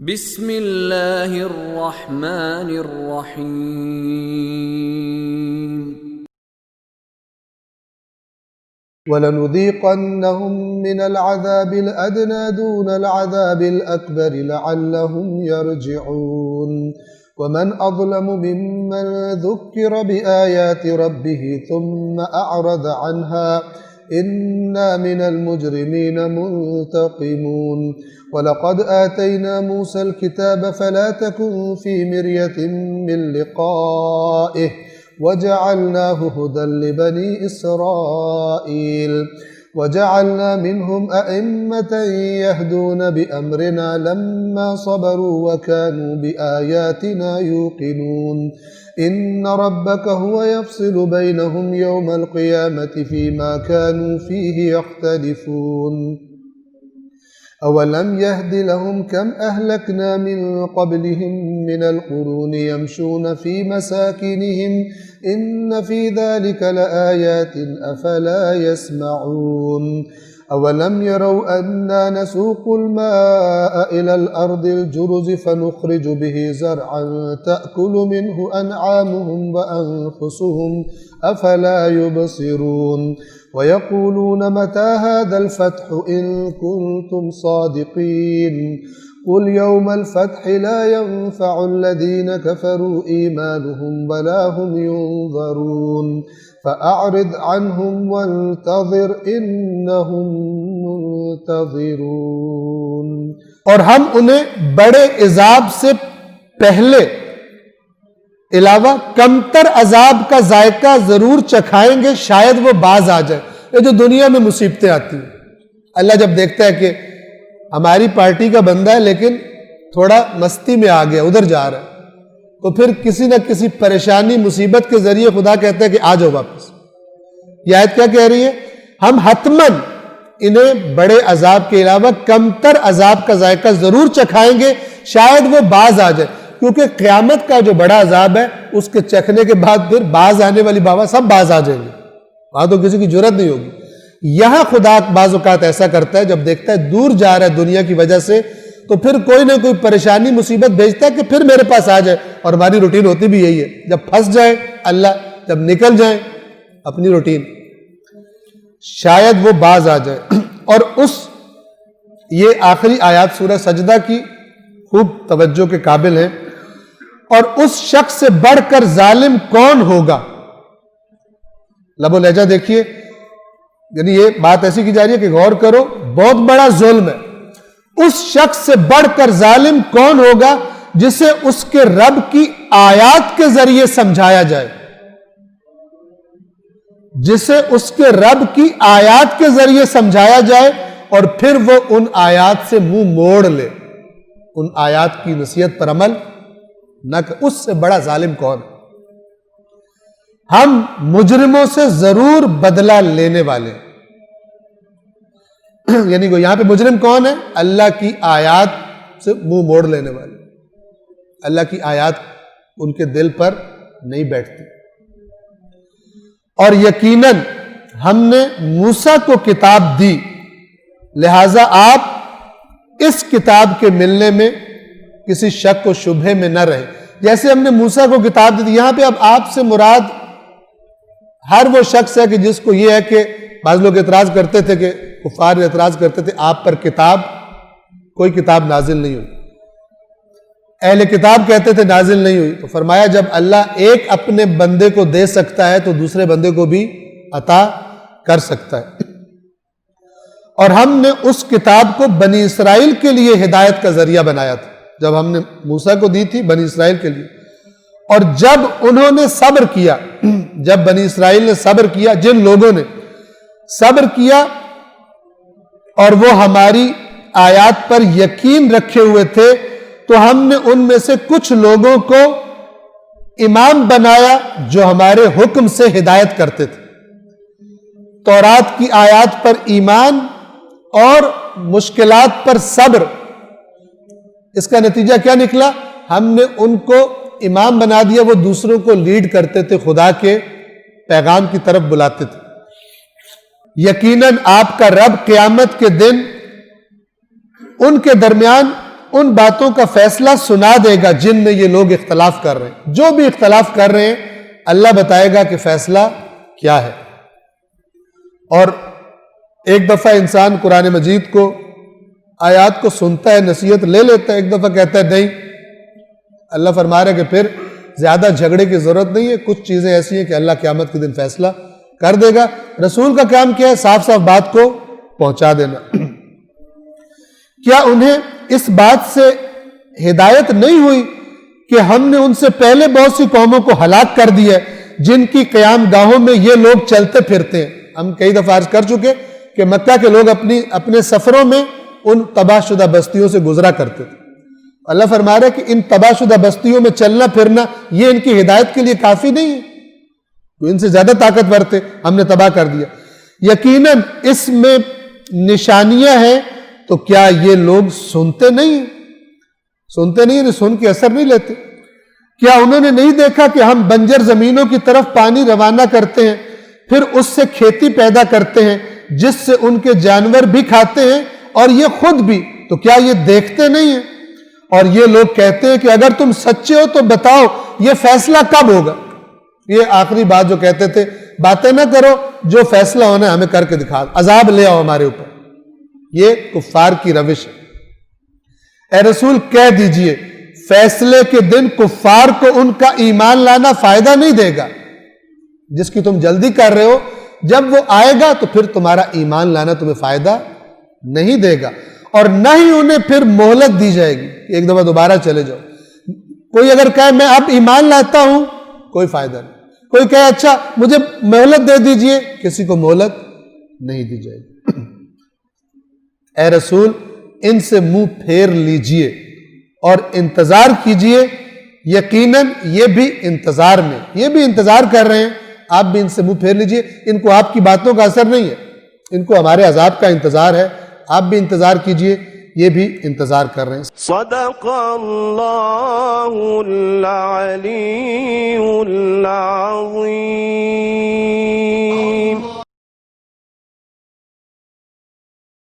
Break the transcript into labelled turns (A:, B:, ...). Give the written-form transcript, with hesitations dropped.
A: بسم اللہ الرحمن الرحیم
B: وَلَنُذِيقَنَّهُم مِّنَ الْعَذَابِ الْأَدْنَىٰ دُونَ الْعَذَابِ الْأَكْبَرِ لَعَلَّهُمْ يَرْجِعُونَ وَمَنْ أَظْلَمُ مِمَّنْ ذُكِّرَ بِآيَاتِ رَبِّهِ ثُمَّ أَعْرَضَ عَنْهَا إِنَّا مِنَ الْمُجْرِمِينَ مُنْتَقِمُونَ وَلَقَدْ آتَيْنَا مُوسَى الْكِتَابَ فَلَا تَكُنْ فِي مِرْيَةٍ مِّن لِقَائِهِ وَجَعَلْنَاهُ هُدًى لِبَنِي إِسْرَائِيلَ وَجَعَلْنَا مِنْهُمْ أَئِمَّةً يَهْدُونَ بِأَمْرِنَا لَمَّا صَبَرُوا وَكَانُوا بِآيَاتِنَا يُوقِنُونَ إِنَّ رَبَّكَ هُوَ يَفْصِلُ بَيْنَهُمْ يَوْمَ الْقِيَامَةِ فِيمَا كَانُوا فِيهِ يَخْتَلِفُونَ أَوَلَمْ يَهْدِ لَهُمْ كَمْ أَهْلَكْنَا مِنْ قَبْلِهِمْ مِنَ الْقُرُونِ يَمْشُونَ فِي مَسَاكِنِهِمْ إِنَّ فِي ذَلِكَ لَآيَاتٍ أَفَلَا يَسْمَعُونَ أَوَلَمْ يَرَوْا أَنَّا نَسُوقُ الْمَاءَ إِلَى الْأَرْضِ الْجُرُزِ فَنُخْرِجُ بِهِ زَرْعًا تَأْكُلُ مِنْهُ أَنْعَامُهُمْ وَأَنْفُسُهُمْ أَفَلَا يُبْصِرُونَ وَيَقُولُونَ مَتَى هَذَا الْفَتْحُ إِن كُنتُمْ صَادِقِينَ قُلْ يَوْمَ الْفَتْحِ لَا يَنفَعُ الَّذِينَ كَفَرُوا إِيمَانُهُمْ وَلَا هُمْ يُنظَرُونَ فَأَعْرِضْ عَنْهُمْ وَانتَظِرْ إِنَّهُمْ مُنتَظِرُونَ
C: اور ہم انہیں بڑے عذاب سے پہلے علاوہ کمتر عذاب کا ذائقہ ضرور چکھائیں گے، شاید وہ باز آ جائے۔ یہ جو دنیا میں مصیبتیں آتی ہیں، اللہ جب دیکھتا ہے کہ ہماری پارٹی کا بندہ ہے لیکن تھوڑا مستی میں آ گیا، ادھر جا رہا ہے، تو پھر کسی نہ کسی پریشانی مصیبت کے ذریعے خدا کہتا ہے کہ آ جاؤ واپس۔ یہ آیت کیا کہہ رہی ہے؟ ہم حتماً انہیں بڑے عذاب کے علاوہ کمتر عذاب کا ذائقہ ضرور چکھائیں گے، شاید وہ باز آ جائے، کیونکہ قیامت کا جو بڑا عذاب ہے اس کے چکھنے کے بعد پھر باز آنے والی بابا سب باز آ جائیں گے، وہاں تو کسی کی جرت نہیں ہوگی۔ یہاں خدا بعض اوقات ایسا کرتا ہے، جب دیکھتا ہے دور جا رہا ہے دنیا کی وجہ سے، تو پھر کوئی نہ کوئی پریشانی مصیبت بھیجتا ہے کہ پھر میرے پاس آ جائے، اور ہماری روٹین ہوتی بھی یہی ہے، جب پھنس جائے اللہ، جب نکل جائیں اپنی روٹین، شاید وہ باز آ جائے۔ اور یہ آخری آیات سورہ سجدہ کی خوب توجہ کے قابل ہیں۔ اور اس شخص سے بڑھ کر ظالم کون ہوگا؟ لب و لہجہ دیکھیے، یعنی یہ بات ایسی کی جا رہی ہے کہ غور کرو، بہت بڑا ظلم ہے۔ اس شخص سے بڑھ کر ظالم کون ہوگا جسے اس کے رب کی آیات کے ذریعے سمجھایا جائے، جسے اس کے رب کی آیات کے ذریعے سمجھایا جائے اور پھر وہ ان آیات سے منہ موڑ لے، ان آیات کی نصیحت پر عمل نہ کہ اس سے بڑا ظالم کون ہے؟ ہم مجرموں سے ضرور بدلہ لینے والے ہیں۔ یعنی کہ یہاں پہ مجرم کون ہے؟ اللہ کی آیات سے منہ موڑ لینے والے، اللہ کی آیات ان کے دل پر نہیں بیٹھتی۔ اور یقیناً ہم نے موسیٰ کو کتاب دی، لہذا آپ اس کتاب کے ملنے میں کسی شک و شبہے میں نہ رہے۔ جیسے ہم نے موسیٰ کو کتاب دی، یہاں پہ اب آپ سے مراد ہر وہ شخص ہے کہ جس کو یہ ہے کہ بعض لوگ اعتراض کرتے تھے، کہ کفار اعتراض کرتے تھے آپ پر کوئی کتاب نازل نہیں ہوئی، اہل کتاب کہتے تھے نازل نہیں ہوئی، تو فرمایا جب اللہ ایک اپنے بندے کو دے سکتا ہے تو دوسرے بندے کو بھی عطا کر سکتا ہے۔ اور ہم نے اس کتاب کو بنی اسرائیل کے لیے ہدایت کا ذریعہ بنایا تھا، جب ہم نے موسیٰ کو دی تھی بنی اسرائیل کے لیے۔ اور جب انہوں نے صبر کیا، جب بنی اسرائیل نے صبر کیا، جن لوگوں نے صبر کیا اور وہ ہماری آیات پر یقین رکھے ہوئے تھے، تو ہم نے ان میں سے کچھ لوگوں کو امام بنایا جو ہمارے حکم سے ہدایت کرتے تھے۔ تورات کی آیات پر ایمان اور مشکلات پر صبر، اس کا نتیجہ کیا نکلا؟ ہم نے ان کو امام بنا دیا، وہ دوسروں کو لیڈ کرتے تھے، خدا کے پیغام کی طرف بلاتے تھے۔ یقیناً آپ کا رب قیامت کے دن ان کے درمیان ان باتوں کا فیصلہ سنا دے گا جن میں یہ لوگ اختلاف کر رہے ہیں. جو بھی اختلاف کر رہے ہیں اللہ بتائے گا کہ فیصلہ کیا ہے. اور ایک دفعہ انسان قرآن مجید کو آیات کو سنتا ہے, نصیحت لے لیتا ہے, ایک دفعہ کہتا ہے نہیں. اللہ فرما رہا ہے کہ پھر زیادہ جھگڑے کی ضرورت نہیں ہے, کچھ چیزیں ایسی ہیں کہ اللہ قیامت کے دن فیصلہ کر دے گا. رسول کا کام کیا ہے؟ صاف صاف بات کو پہنچا دینا. کیا انہیں اس بات سے ہدایت نہیں ہوئی کہ ہم نے ان سے پہلے بہت سی قوموں کو ہلاک کر دیا ہے جن کی قیام گاہوں میں یہ لوگ چلتے پھرتے ہیں. ہم کئی دفعہ عرض کر چکے کہ مکہ کے لوگ اپنے سفروں میں ان تباہ شدہ بستیوں سے گزرا کرتے تھے. اللہ فرما رہا ہے کہ ان تباہ شدہ بستیوں میں چلنا پھرنا یہ ان کی ہدایت کے لیے کافی نہیں ہے. تو ان سے زیادہ طاقتور تھے, ہم نے تباہ کر دیا. یقیناً اس میں نشانیاں ہیں, تو کیا یہ لوگ سنتے نہیں ہیں؟ سنتے نہیں ہیں, سن کے اثر نہیں لیتے. کیا انہوں نے نہیں دیکھا کہ ہم بنجر زمینوں کی طرف پانی روانہ کرتے ہیں, پھر اس سے کھیتی پیدا کرتے ہیں جس سے ان کے جانور بھی کھاتے ہیں اور یہ خود بھی, تو کیا یہ دیکھتے نہیں ہیں؟ اور یہ لوگ کہتے ہیں کہ اگر تم سچے ہو تو بتاؤ یہ فیصلہ کب ہوگا. یہ آخری بات جو کہتے تھے, باتیں نہ کرو, جو فیصلہ ہونا ہے ہمیں کر کے دکھا, عذاب لے آؤ ہمارے اوپر. یہ کفار کی روش ہے. اے رسول کہہ دیجئے فیصلے کے دن کفار کو ان کا ایمان لانا فائدہ نہیں دے گا جس کی تم جلدی کر رہے ہو. جب وہ آئے گا تو پھر تمہارا ایمان لانا تمہیں فائدہ نہیں دے گا, اور نہ ہی انہیں پھر مہلت دی جائے گی کہ ایک دفعہ دوبارہ چلے جاؤ. کوئی اگر کہے میں اب ایمان لاتا ہوں, کوئی فائدہ نہیں. کوئی کہے اچھا مجھے مہلت دے دیجئے, کسی کو مہلت نہیں دی جائے گی. اے رسول ان سے منہ پھیر لیجئے اور انتظار کیجئے, یقیناً یہ بھی انتظار کر رہے ہیں. آپ بھی ان سے منہ پھیر لیجئے, ان کو آپ کی باتوں کا اثر نہیں ہے, ان کو ہمارے عذاب کا انتظار ہے. آپ بھی انتظار کیجئے, یہ بھی انتظار کر رہے ہیں.
D: صدق اللہ العلی